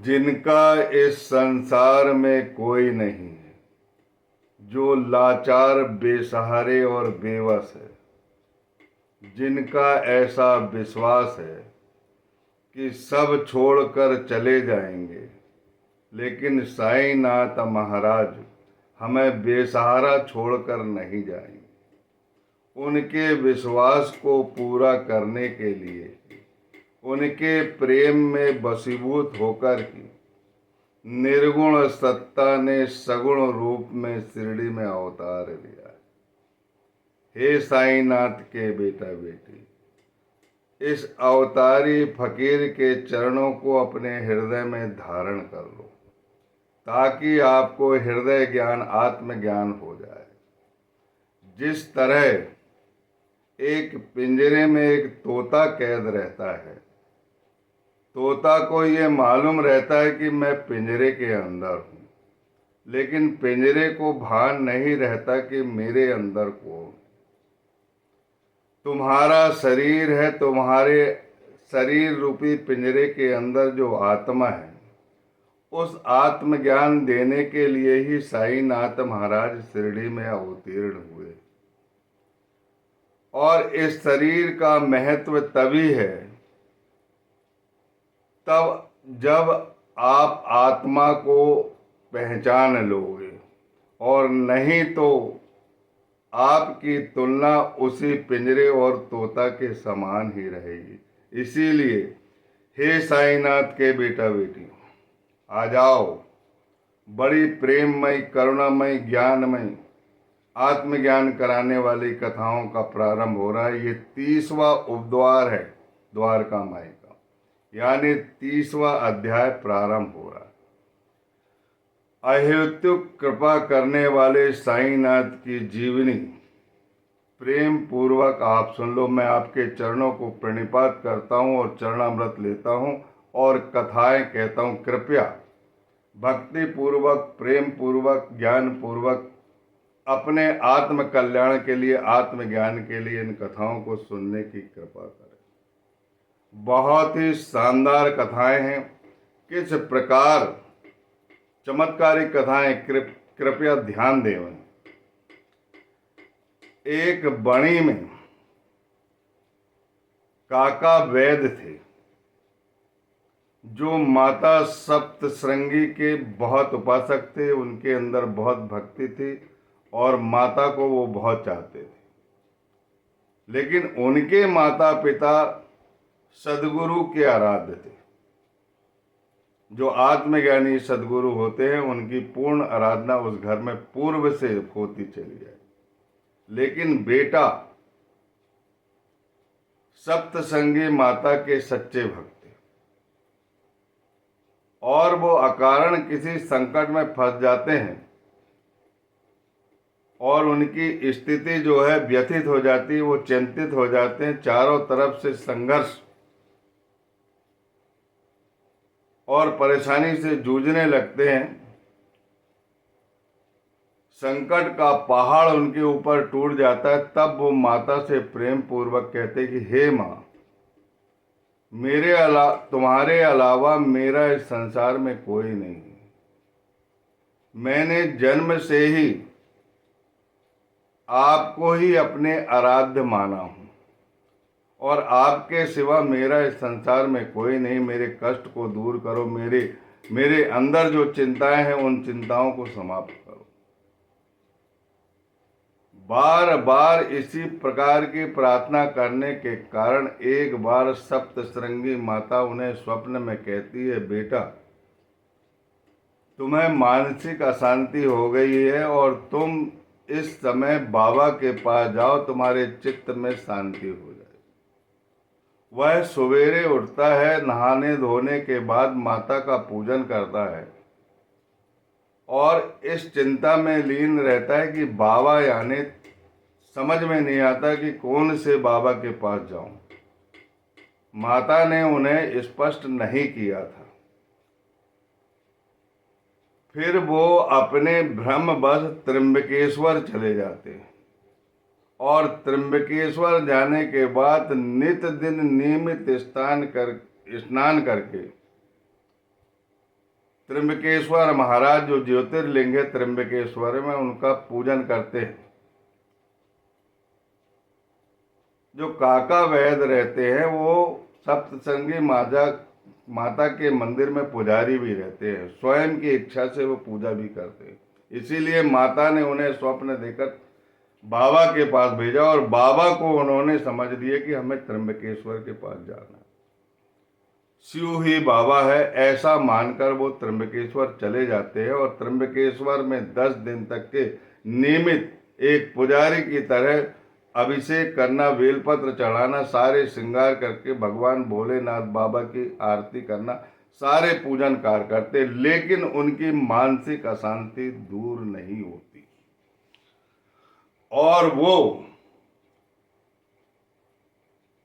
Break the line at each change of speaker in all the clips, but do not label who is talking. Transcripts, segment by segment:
जिनका इस संसार में कोई नहीं है, जो लाचार बेसहारे और बेबस है, जिनका ऐसा विश्वास है कि सब छोड़कर चले जाएंगे, लेकिन साईनाथ महाराज हमें बेसहारा छोड़कर नहीं जाएंगे। उनके विश्वास को पूरा करने के लिए, उनके प्रेम में वशीभूत होकर ही निर्गुण सत्ता ने सगुण रूप में शिरडी में अवतार लिया। हे साईनाथ के बेटा बेटी, इस अवतारी फकीर के चरणों को अपने हृदय में धारण कर लो, ताकि आपको हृदय ज्ञान आत्मज्ञान हो जाए। जिस तरह एक पिंजरे में एक तोता कैद रहता है, तोता को ये मालूम रहता है कि मैं पिंजरे के अंदर हूँ, लेकिन पिंजरे को भान नहीं रहता कि मेरे अंदर कौन। तुम्हारा शरीर है, तुम्हारे शरीर रूपी पिंजरे के अंदर जो आत्मा है, उस आत्मज्ञान देने के लिए ही साईनाथ महाराज शिरडी में अवतीर्ण हुए। और इस शरीर का महत्व तभी है तब जब आप आत्मा को पहचान लोगे, और नहीं तो आपकी तुलना उसी पिंजरे और तोता के समान ही रहेगी। इसीलिए हे साईनाथ के बेटा बेटी, आ जाओ। बड़ी प्रेममय, करुणामय, ज्ञानमय, आत्मज्ञान कराने वाली कथाओं का प्रारंभ हो रहा है। ये 30वां उपद्वार है द्वारका माई का, यानी 30वां अध्याय प्रारंभ हो रहा है। अहेतुक कृपा करने वाले साईनाथ की जीवनी प्रेम पूर्वक आप सुन लो। मैं आपके चरणों को प्रणिपात करता हूँ और चरणामृत लेता हूँ और कथाएं कहता हूँ। कृपया भक्ति पूर्वक, प्रेम पूर्वक, ज्ञान पूर्वक अपने आत्म कल्याण के लिए, आत्मज्ञान के लिए इन कथाओं को सुनने की कृपा करें। बहुत ही शानदार कथाएं हैं। किस प्रकार चमत्कारिक कथाएं, कृपया ध्यान दें। एक बणी में काका वैद्य थे, जो माता सप्तश्रृंगी के बहुत उपासक थे। उनके अंदर बहुत भक्ति थी और माता को वो बहुत चाहते थे। लेकिन उनके माता पिता सद्गुरु के आराध्य थे। जो आत्मज्ञानी सद्गुरु होते हैं, उनकी पूर्ण आराधना उस घर में पूर्व से होती चली है। लेकिन बेटा सप्तसंगी माता के सच्चे भक्त थे, और वो अकारण किसी संकट में फंस जाते हैं और उनकी स्थिति जो है व्यथित हो जाती है, वो चिंतित हो जाते हैं। चारों तरफ से संघर्ष और परेशानी से जूझने लगते हैं। संकट का पहाड़ उनके ऊपर टूट जाता है। तब वो माता से प्रेम पूर्वक कहते कि हे माँ, तुम्हारे अलावा मेरा इस संसार में कोई नहीं है। मैंने जन्म से ही आपको ही अपने आराध्य माना हूँ, और आपके सिवा मेरा इस संसार में कोई नहीं। मेरे कष्ट को दूर करो, मेरे अंदर जो चिंताएं हैं उन चिंताओं को समाप्त करो। बार बार इसी प्रकार की प्रार्थना करने के कारण एक बार सप्तश्रृंगी माता उन्हें स्वप्न में कहती है, बेटा तुम्हें मानसिक अशांति हो गई है और तुम इस समय बाबा के पास जाओ, तुम्हारे चित्त में शांति हो जाए। वह सवेरे उठता है, नहाने धोने के बाद माता का पूजन करता है और इस चिंता में लीन रहता है कि बाबा यानी समझ में नहीं आता कि कौन से बाबा के पास जाऊं। माता ने उन्हें स्पष्ट नहीं किया था। फिर वो अपने भ्रमवश त्र्यंबकेश्वर चले जाते हैं, और त्र्यंबकेश्वर जाने के बाद नित दिन नियमित स्नान करके त्र्यंबकेश्वर महाराज जो ज्योतिर्लिंग है त्र्यंबकेश्वर में, उनका पूजन करते हैं। जो काका वैद रहते हैं वो सप्तसंगी माता के मंदिर में पुजारी भी रहते हैं, स्वयं की इच्छा से वो पूजा भी करते हैं। इसीलिए माता ने उन्हें स्वप्न देकर बाबा के पास भेजा और बाबा को उन्होंने समझ लिया कि हमें त्र्यंबकेश्वर के पास जाना है, शिव ही बाबा है, ऐसा मानकर वो त्र्यंबकेश्वर चले जाते हैं। और त्र्यंबकेश्वर में 10 दिन तक के नियमित एक पुजारी की तरह अभिषेक करना, बेलपत्र चढ़ाना, सारे श्रृंगार करके भगवान भोलेनाथ बाबा की आरती करना, सारे पूजन कार्य करते, लेकिन उनकी मानसिक अशांति दूर नहीं होती और वो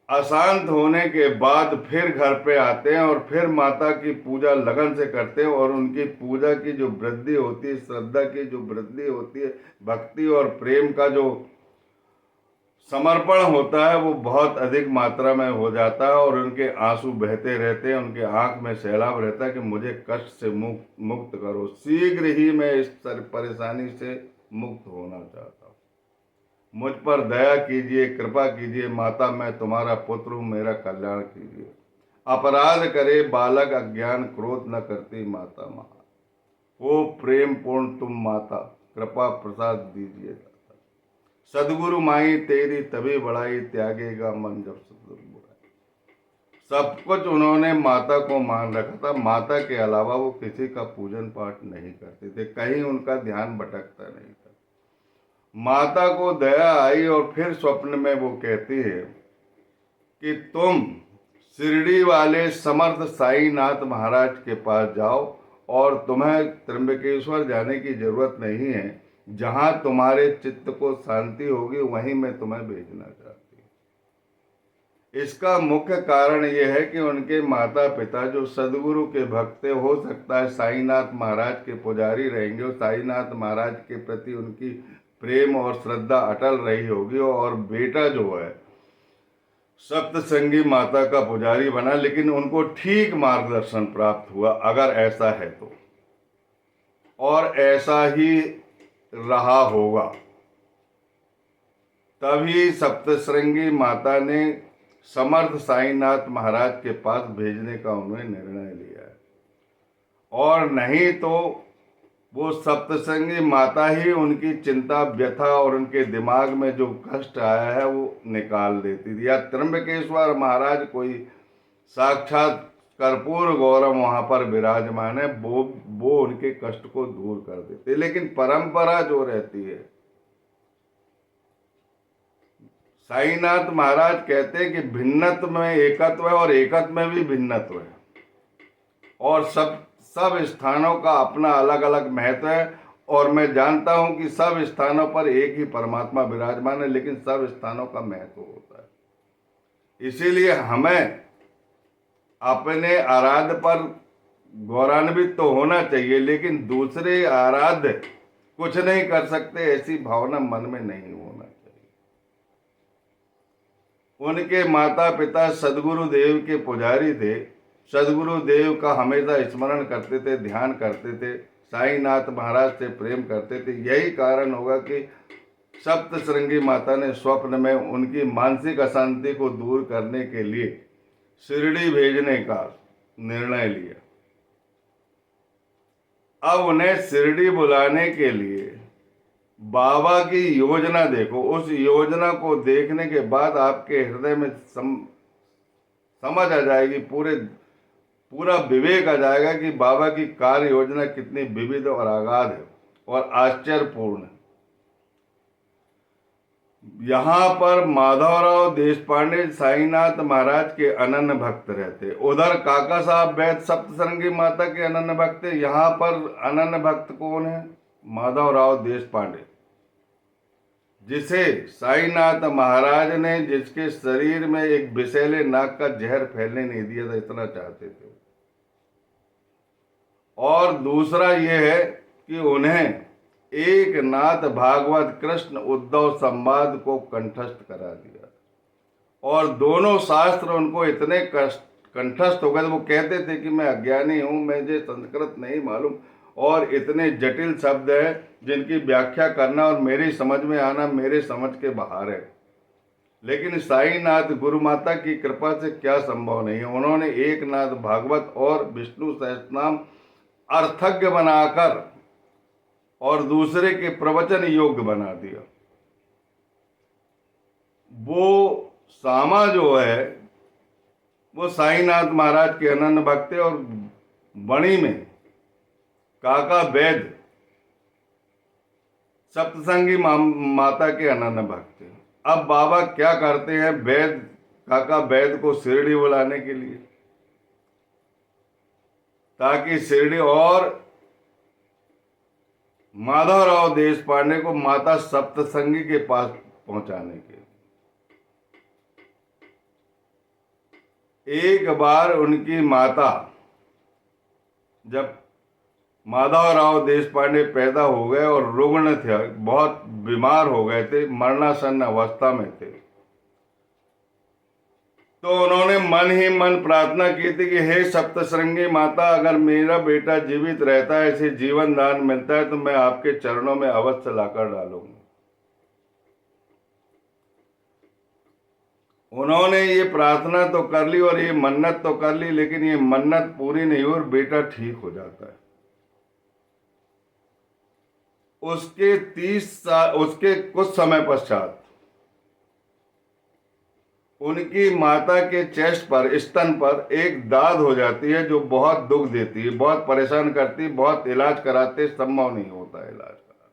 अशांत होने के बाद फिर घर पे आते हैं और फिर माता की पूजा लगन से करते हैं। और उनकी पूजा की जो वृद्धि होती है, श्रद्धा की जो वृद्धि होती है, भक्ति और प्रेम का जो समर्पण होता है, वो बहुत अधिक मात्रा में हो जाता है और उनके आंसू बहते रहते हैं, उनके आंख में सैलाब रहता है कि मुझे कष्ट से मुक्त करो, शीघ्र ही मैं इस परेशानी से मुक्त होना चाहता हूँ, मुझ पर दया कीजिए, कृपा कीजिए माता, मैं तुम्हारा पुत्र हूँ, मेरा कल्याण कीजिए। अपराध करे बालक अज्ञान, क्रोध न करती माता महा, ओ प्रेम पूर्ण तुम माता, कृपा प्रसाद दीजिए। सदगुरु माई तेरी तभी बढ़ाई, त्यागेगा मन जब सदगुरु बुराई। सब कुछ उन्होंने माता को मान रखा था, माता के अलावा वो किसी का पूजन पाठ नहीं करते थे, कहीं उनका ध्यान भटकता नहीं था। माता को दया आई और फिर स्वप्न में वो कहती है कि तुम शिरडी वाले समर्थ साईनाथ महाराज के पास जाओ और तुम्हें त्र्यंबकेश्वर जाने की जरूरत नहीं है, जहां तुम्हारे चित्त को शांति होगी वहीं मैं तुम्हें भेजना चाहती हूँ। इसका मुख्य कारण यह है कि उनके माता पिता जो सदगुरु के भक्त, हो सकता है साईनाथ महाराज के पुजारी रहेंगे और साईनाथ महाराज के प्रति उनकी प्रेम और श्रद्धा अटल रही होगी और बेटा जो है सप्तसंगी माता का पुजारी बना, लेकिन उनको ठीक मार्गदर्शन प्राप्त हुआ, अगर ऐसा है तो, और ऐसा ही रहा होगा। तभी सप्तश्रृंगी माता ने समर्थ साईनाथ महाराज के पास भेजने का उन्होंने निर्णय लिया है, और नहीं तो वो सप्तश्रृंगी माता ही उनकी चिंता, व्यथा और उनके दिमाग में जो कष्ट आया है वो निकाल देती थी, या त्र्यंबकेश्वर महाराज कोई साक्षात कर्पूर गौरव वहां पर विराजमान है, वो उनके कष्ट को दूर कर देते। लेकिन परंपरा जो रहती है, साईनाथ महाराज कहते हैं कि भिन्नत्व में एकत्व है और एकत्व में भी भिन्नत्व है, और सब स्थानों का अपना अलग अलग महत्व है। और मैं जानता हूं कि सब स्थानों पर एक ही परमात्मा विराजमान है, लेकिन सब स्थानों का महत्व होता है। इसीलिए हमें अपने आराध्य पर गौरवान्वित तो होना चाहिए, लेकिन दूसरे आराध्य कुछ नहीं कर सकते ऐसी भावना मन में नहीं होना चाहिए। उनके माता पिता सदगुरुदेव के पुजारी थे, सदगुरुदेव का हमेशा स्मरण करते थे, ध्यान करते थे, साईनाथ महाराज से प्रेम करते थे। यही कारण होगा कि सप्तश्रृंगी माता ने स्वप्न में उनकी मानसिक अशांति को दूर करने के लिए शिरडी भेजने का निर्णय लिया। अब उन्हें शिरडी बुलाने के लिए बाबा की योजना देखो, उस योजना को देखने के बाद आपके हृदय में समझ आ जाएगी, पूरा विवेक आ जाएगा कि बाबा की कार्य योजना कितनी विविध और अगाध है और आश्चर्यपूर्ण है। यहाँ पर माधवराव देशपांडे साईनाथ महाराज के अनन्य भक्त रहते, उधर काका साहब वैद सप्तश्रृंगी माता के अनन्य भक्त। यहाँ पर अनन्य भक्त कौन है? माधवराव देशपांडे, जिसे साईनाथ महाराज ने, जिसके शरीर में एक विषैले नाग का जहर फैलने नहीं दिया था, इतना चाहते थे। और दूसरा यह है कि उन्हें एक नाथ भागवत कृष्ण उद्धव संवाद को कंठस्थ करा दिया, और दोनों शास्त्र उनको इतने कंठस्थ हो गए। वो कहते थे कि मैं अज्ञानी हूँ, मुझे संस्कृत नहीं मालूम और इतने जटिल शब्द है जिनकी व्याख्या करना और मेरी समझ में आना मेरे समझ के बाहर है। लेकिन साईनाथ गुरु माता की कृपा से क्या संभव नहीं है, उन्होंने एक नाथ भागवत और विष्णु सहस्त्रनाम अर्थज्ञ बनाकर और दूसरे के प्रवचन योग्य बना दिया। वो सामा जो है वो साईनाथ महाराज के अनन्य भक्त और बणी में काका वैद सप्तसंगी माता के अनन्य भक्त। अब बाबा क्या करते हैं, वैद काका वैद को शिरडी बुलाने के लिए, ताकि शिरडी और माधवराव देशपांडे को माता सप्तसंगी के पास पहुंचाने के। एक बार उनकी माता, जब माधवराव देशपांडे पैदा हो गए और रुग्ण थे, बहुत बीमार हो गए थे, मरणासन्न अवस्था में थे, तो उन्होंने मन ही मन प्रार्थना की थी कि हे सप्तशृंगी माता, अगर मेरा बेटा जीवित रहता है, इसे जीवन दान मिलता है, तो मैं आपके चरणों में अवश्य लाकर डालूंगी। उन्होंने ये प्रार्थना तो कर ली और ये मन्नत तो कर ली, लेकिन ये मन्नत पूरी नहीं हुई और बेटा ठीक हो जाता है। उसके कुछ समय पश्चात उनकी माता के चेस्ट पर, स्तन पर एक दाद हो जाती है जो बहुत दुख देती है, बहुत परेशान करती है, बहुत इलाज कराते संभव नहीं होता इलाज कराना।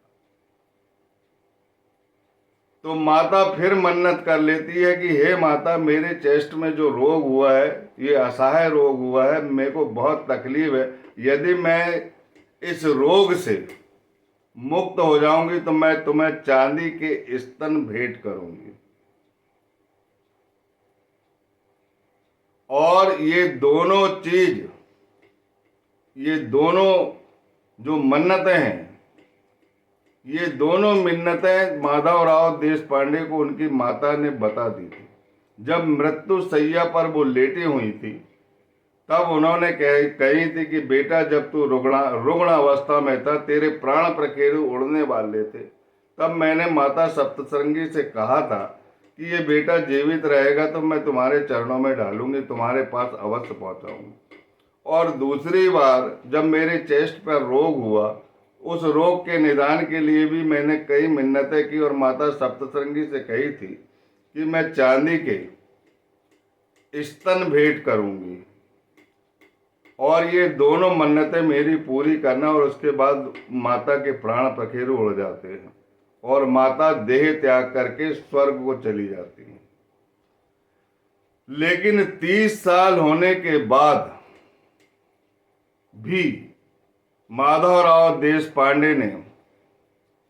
तो माता फिर मन्नत कर लेती है कि हे माता, मेरे चेस्ट में जो रोग हुआ है, ये असहाय रोग हुआ है, मेरे को बहुत तकलीफ है, यदि मैं इस रोग से मुक्त हो जाऊंगी तो मैं तुम्हें चांदी के स्तन भेंट करूंगी। और ये दोनों जो मन्नतें हैं, ये दोनों मिन्नतें माधवराव देशपांडे को उनकी माता ने बता दी थी। जब मृत्यु सैया पर वो लेटी हुई थी, तब उन्होंने कही थी कि बेटा, जब तू रुग्ण अवस्था में था, तेरे प्राण प्रकेरु उड़ने वाले थे, तब मैंने माता सप्तशृंगी से कहा था कि ये बेटा जीवित रहेगा तो मैं तुम्हारे चरणों में डालूंगी, तुम्हारे पास अवश्य पहुंचाऊंगी। और दूसरी बार जब मेरे चेस्ट पर रोग हुआ, उस रोग के निदान के लिए भी मैंने कई मिन्नतें की और माता सप्तशृंगी से कही थी कि मैं चांदी के स्तन भेंट करूंगी और ये दोनों मन्नतें मेरी पूरी करना। और उसके बाद माता के प्राण पखेरु उड़ जाते हैं और माता देह त्याग करके स्वर्ग को चली जाती है। लेकिन 30 साल होने के बाद भी माधवराव देशपांडे ने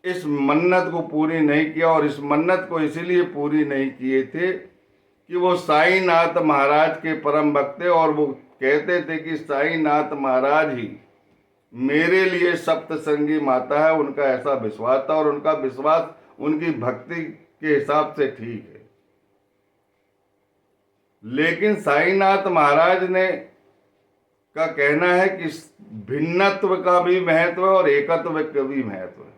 इस मन्नत को पूरी नहीं किया। और इस मन्नत को इसीलिए पूरी नहीं किए थे कि वो साईनाथ महाराज के परम भक्त थे और वो कहते थे कि साईनाथ महाराज ही मेरे लिए सप्तशृंगी माता है। उनका ऐसा विश्वास था और उनका विश्वास उनकी भक्ति के हिसाब से ठीक है। लेकिन साईनाथ महाराज ने का कहना है कि भिन्नत्व का भी महत्व है और एकत्व का भी महत्व है।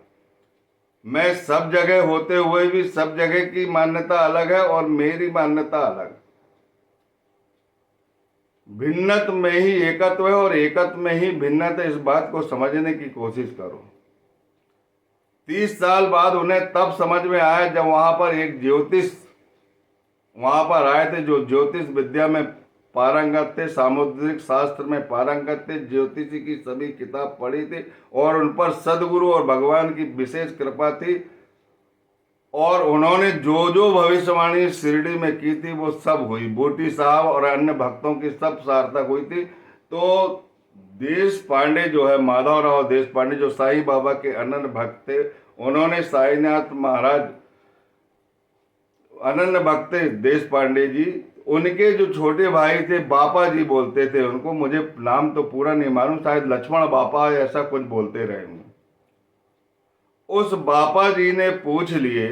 मैं सब जगह होते हुए भी सब जगह की मान्यता अलग है और मेरी मान्यता अलग। भिन्नत्व में ही एकत्व है और एकत्व में ही भिन्नता। इस बात को समझने की कोशिश करो। 30 साल बाद उन्हें तब समझ में आया जब वहां पर एक ज्योतिष वहां पर आए थे जो ज्योतिष विद्या में पारंगत थे, सामुद्रिक शास्त्र में पारंगत थे, ज्योतिषी की सभी किताब पढ़ी थी और उन पर सदगुरु और भगवान की विशेष कृपा थी। और उन्होंने जो जो भविष्यवाणी शिरडी में की थी वो सब हुई। बोटी साहब और अन्य भक्तों की सब सार्थक हुई थी। तो देशपांडे जो है, माधवराव देशपांडे, जो साईं बाबा के अनन्य भक्त थे, उन्होंने साईनाथ महाराज अनन्य भक्त देशपांडे जी, उनके जो छोटे भाई थे, बापा जी बोलते थे उनको, मुझे नाम तो पूरा नहीं मालूम, शायद लक्ष्मण बापा ऐसा कुछ बोलते रहे। उस बापा जी ने पूछ लिए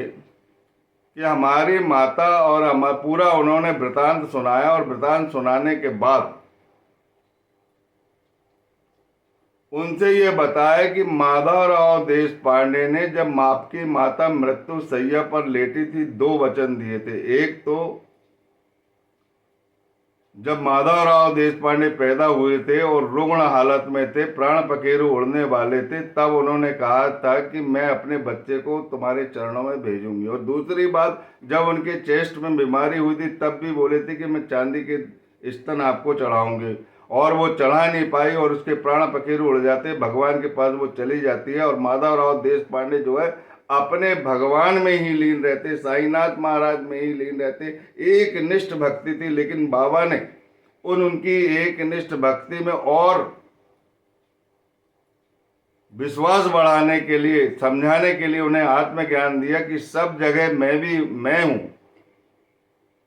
कि हमारी माता और पूरा उन्होंने वृतांत सुनाया, और वृतांत सुनाने के बाद उनसे ये बताया कि माधवराव देश पांडे ने जब आपकी माता मृत्यु शैया पर लेटी थी, दो वचन दिए थे। एक तो जब माधवराव देश पांडे पैदा हुए थे और रुग्ण हालत में थे, प्राण पखेरु उड़ने वाले थे, तब उन्होंने कहा था कि मैं अपने बच्चे को तुम्हारे चरणों में भेजूंगी। और दूसरी बात, जब उनके चेस्ट में बीमारी हुई थी तब भी बोले थे कि मैं चांदी के स्तन आपको चढ़ाऊंगे, और वो चढ़ा नहीं पाई और उसके प्राण पखेरु उड़ जाते, भगवान के पास वो चली जाती है। और माधवराव देश पांडे जो है अपने भगवान में ही लीन रहते, साईनाथ महाराज में ही लीन रहते। एक निष्ठ भक्ति थी, लेकिन बाबा ने उनकी एक निष्ठ भक्ति में और विश्वास बढ़ाने के लिए, समझाने के लिए उन्हें आत्मज्ञान दिया कि सब जगह मैं हूं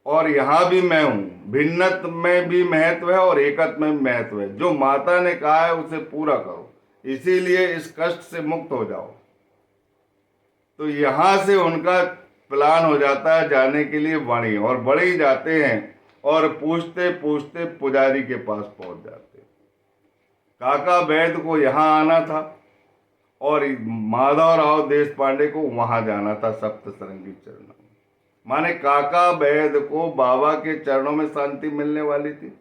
और यहां भी मैं हूं। भिन्नत्व में भी महत्व है और एकत्व में भी महत्व है। जो माता ने कहा है उसे पूरा करो, इसीलिए इस कष्ट से मुक्त हो जाओ। तो यहां से उनका प्लान हो जाता है जाने के लिए बड़ी, और बड़ी जाते हैं और पूछते पूछते पुजारी के पास पहुंच जाते। काका वैद्य को यहां आना था और माधवराव देश पांडे को वहां जाना था सप्तसृंगी चरणों में। माने काका वैद्य को बाबा के चरणों में शांति मिलने वाली थी,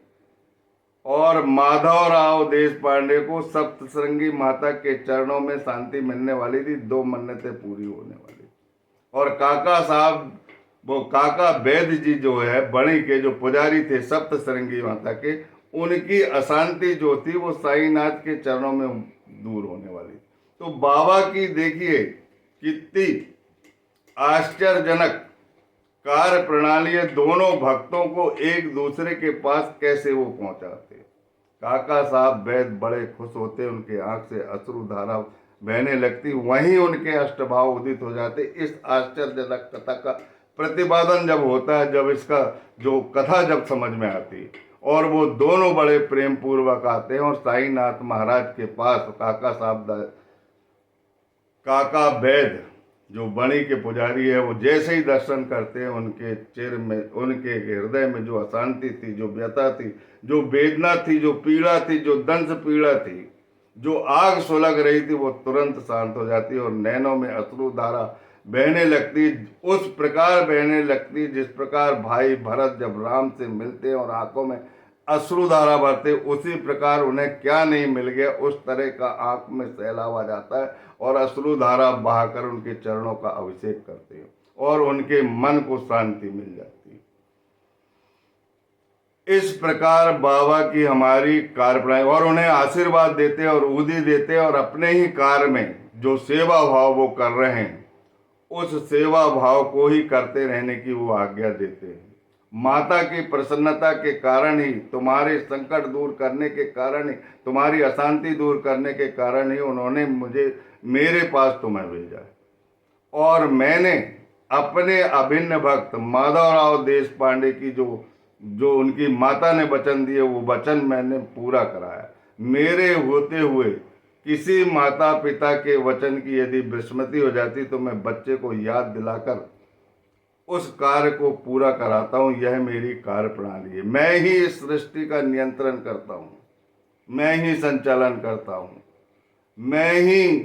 और माधवराव देश पांडे को सप्तसृंगी माता के चरणों में शांति मिलने वाली थी। दो मन्नतें पूरी होने वाली। और काका साहब, वो काका वैद्य जी जो है बणी के जो पुजारी थे सप्तसृंगी माता के, उनकी अशांति जो थी वो साईनाथ के चरणों में दूर होने वाली। तो बाबा की देखिए कितनी आश्चर्यजनक कार्य प्रणाली है, दोनों भक्तों को एक दूसरे के पास कैसे वो पहुंचाते। काका साहब वैद्य बड़े खुश होते, उनके आंख से अश्रु धारा बहने लगती, वहीं उनके अष्टभाव उदित हो जाते। इस आश्चर्यजनक कथा का प्रतिपादन जब होता है, जब इसका जो कथा जब समझ में आती, और वो दोनों बड़े प्रेम पूर्वक आते हैं और साईनाथ महाराज के पास काका साहब, काका वैद्य जो बणी के पुजारी है, वो जैसे ही दर्शन करते हैं, उनके चेहरे में, उनके हृदय में जो अशांति थी, जो व्यथा थी, जो वेदना थी, जो पीड़ा थी, जो दंश पीड़ा थी, जो आग सुलग रही थी, वो तुरंत शांत हो जाती और नैनों में अश्रु धारा बहने लगती। उस प्रकार बहने लगती जिस प्रकार भाई भरत जब राम से मिलते हैं और आंखों में अश्रु धारा भरते, उसी प्रकार उन्हें क्या नहीं मिल गया, उस तरह का आंख में सैलाब आ जाता है और अश्रु धारा बहाकर उनके चरणों का अभिषेक करते हैं और उनके मन को शांति मिल जाती है। इस प्रकार बाबा की हमारी कार्यप्रणाली, और उन्हें आशीर्वाद देते और उदी देते, और अपने ही कार्य में जो सेवा भाव वो कर रहे हैं उस सेवा भाव को ही करते रहने की वो आज्ञा देते हैं। माता की प्रसन्नता के कारण ही, तुम्हारे संकट दूर करने के कारण ही, तुम्हारी अशांति दूर करने के कारण ही उन्होंने मुझे, मेरे पास तुम्हें भेजा है। और मैंने अपने अभिन्न भक्त माधवराव देश पांडे की जो उनकी माता ने वचन दिए, वो वचन मैंने पूरा कराया। मेरे होते हुए किसी माता पिता के वचन की यदि विस्मृति हो जाती तो मैं बच्चे को याद दिलाकर उस कार्य को पूरा कराता हूँ। यह मेरी कार्य प्रणाली है। मैं ही इस सृष्टि का नियंत्रण करता हूँ, मैं ही संचालन करता हूँ, मैं ही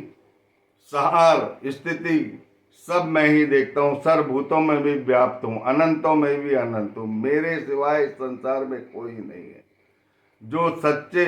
सहार स्थिति सब मैं ही देखता हूँ। सर्वभूतों में भी व्याप्त हूँ, अनंतों में भी अनंत हूँ। मेरे सिवाय इस संसार में कोई नहीं है। जो सच्चे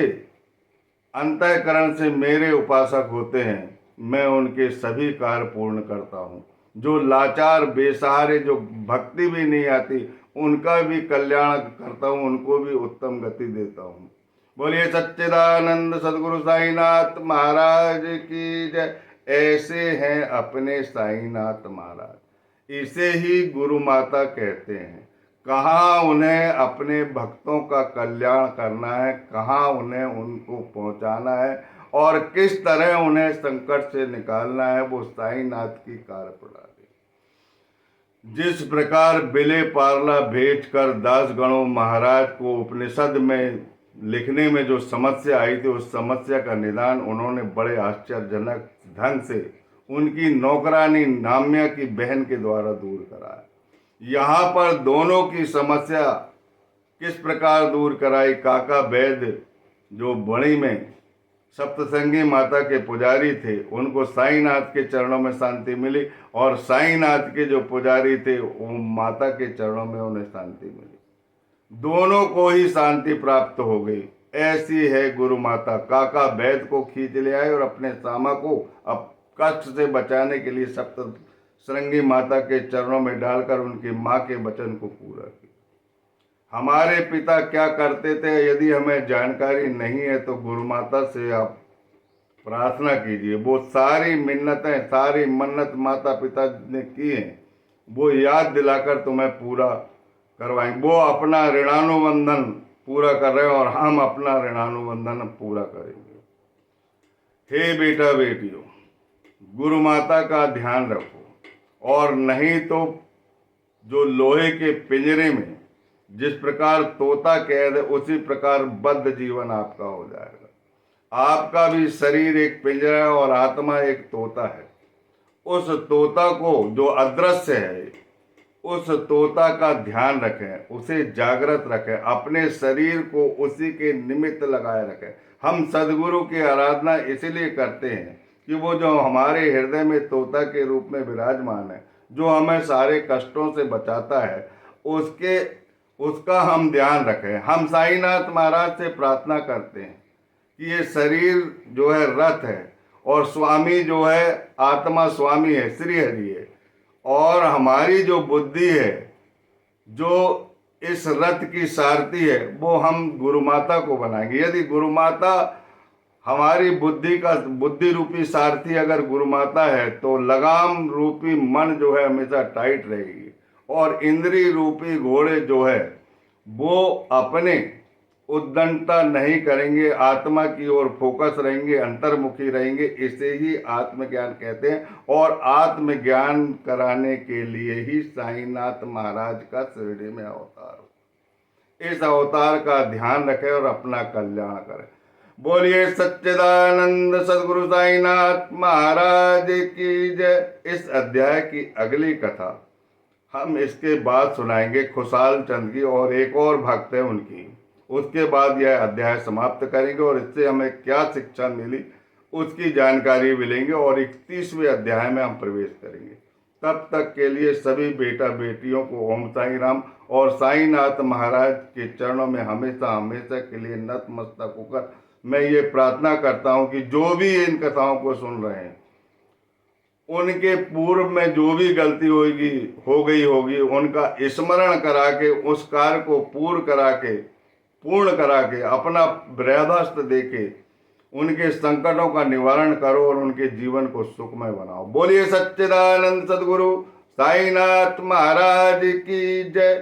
अंतःकरण से मेरे उपासक होते हैं, मैं उनके सभी कार्य पूर्ण करता हूँ। जो लाचार बेसहारे, जो भक्ति भी नहीं आती, उनका भी कल्याण करता हूँ, उनको भी उत्तम गति देता हूँ। बोलिए सच्चिदानंद सदगुरु साईनाथ महाराज की जय। ऐसे हैं अपने साईनाथ महाराज, इसे ही गुरु माता कहते हैं। कहाँ उन्हें अपने भक्तों का कल्याण करना है, कहाँ उन्हें उनको पहुंचाना है और किस तरह उन्हें संकट से निकालना है, वो साईनाथ की कार्य प्रणाली। जिस प्रकार बिले पारला भेज कर दास गणों महाराज को उपनिषद में लिखने में जो समस्या आई थी, उस समस्या का निदान उन्होंने बड़े आश्चर्यजनक ढंग से उनकी नौकरानी नाम्या की बहन के द्वारा दूर कराया। यहाँ पर दोनों की समस्या किस प्रकार दूर कराई। काका वैद्य जो बड़ी में सप्तसंगी माता के पुजारी थे, उनको साईनाथ के चरणों में शांति मिली, और साईनाथ के जो पुजारी थे वो माता के चरणों में उन्हें शांति मिली। दोनों को ही शांति प्राप्त हो गई। ऐसी है गुरु माता। काका वैद्य को खींच ले आए और अपने सामा को अब कष्ट से बचाने के लिए सप्तश्रृंगी माता के चरणों में डालकर उनकी माँ के वचन को पूरा किया। हमारे पिता क्या करते थे, यदि हमें जानकारी नहीं है तो गुरु माता से आप प्रार्थना कीजिए। वो सारी मिन्नतें, सारी मन्नत माता पिता ने की हैं, वो याद दिलाकर तुम्हें पूरा करवाएंगे। वो अपना ऋणानुबंधन पूरा कर रहे हैं और हम अपना ऋणानुबंधन पूरा करेंगे। हे बेटा बेटियों, गुरु माता का ध्यान रखो, और नहीं तो जो लोहे के पिंजरे में जिस प्रकार तोता कैद है, उसी प्रकार बद्ध जीवन आपका हो जाएगा। आपका भी शरीर एक पिंजरा है और आत्मा एक तोता है। उस तोता को जो अदृश्य है, उस तोता का ध्यान रखें, उसे जागृत रखें, अपने शरीर को उसी के निमित्त लगाए रखें। हम सदगुरु की आराधना इसलिए करते हैं कि वो जो हमारे हृदय में तोता के रूप में विराजमान है, जो हमें सारे कष्टों से बचाता है, उसका हम ध्यान रखें। हम साईनाथ महाराज से प्रार्थना करते हैं कि ये शरीर जो है रथ है, और स्वामी जो है आत्मा स्वामी है, श्री हरि है, और हमारी जो बुद्धि है, जो इस रथ की सारथी है, वो हम गुरु माता को बनाएंगे। यदि गुरु माता हमारी बुद्धि रूपी सारथी अगर गुरु माता है, तो लगाम रूपी मन जो है हमेशा टाइट रहेगी, और इंद्रिय रूपी घोड़े जो है वो अपने उद्दंडता नहीं करेंगे, आत्मा की ओर फोकस रहेंगे, अंतर्मुखी रहेंगे। इसे ही आत्मज्ञान कहते हैं, और आत्मज्ञान कराने के लिए ही साईनाथ महाराज का शिरडी में अवतार हो। इस अवतार का ध्यान रखें और अपना कल्याण करें। बोलिए सच्चिदानंद सद्गुरु साईनाथ महाराज की जय। इस अध्याय की अगली कथा हम इसके बाद सुनाएंगे खुशाल चंद की, और एक और भक्त है उनकी। उसके बाद यह अध्याय समाप्त करेंगे, और इससे हमें क्या शिक्षा मिली उसकी जानकारी मिलेंगे, और 31वें अध्याय में हम प्रवेश करेंगे। तब तक के लिए सभी बेटा बेटियों को ओम साई राम, और साईनाथ महाराज के चरणों में हमेशा हमेशा के लिए नतमस्तक होकर मैं ये प्रार्थना करता हूँ कि जो भी इन कथाओं को सुन रहे हैं, उनके पूर्व में जो भी गलती हो गई होगी, उनका स्मरण करा के, उस कार्य को पूर्ण करा के अपना वृहदहस्त देके उनके संकटों का निवारण करो और उनके जीवन को सुखमय बनाओ। बोलिए सच्चिदानंद सद्गुरु साईनाथ महाराज की जय।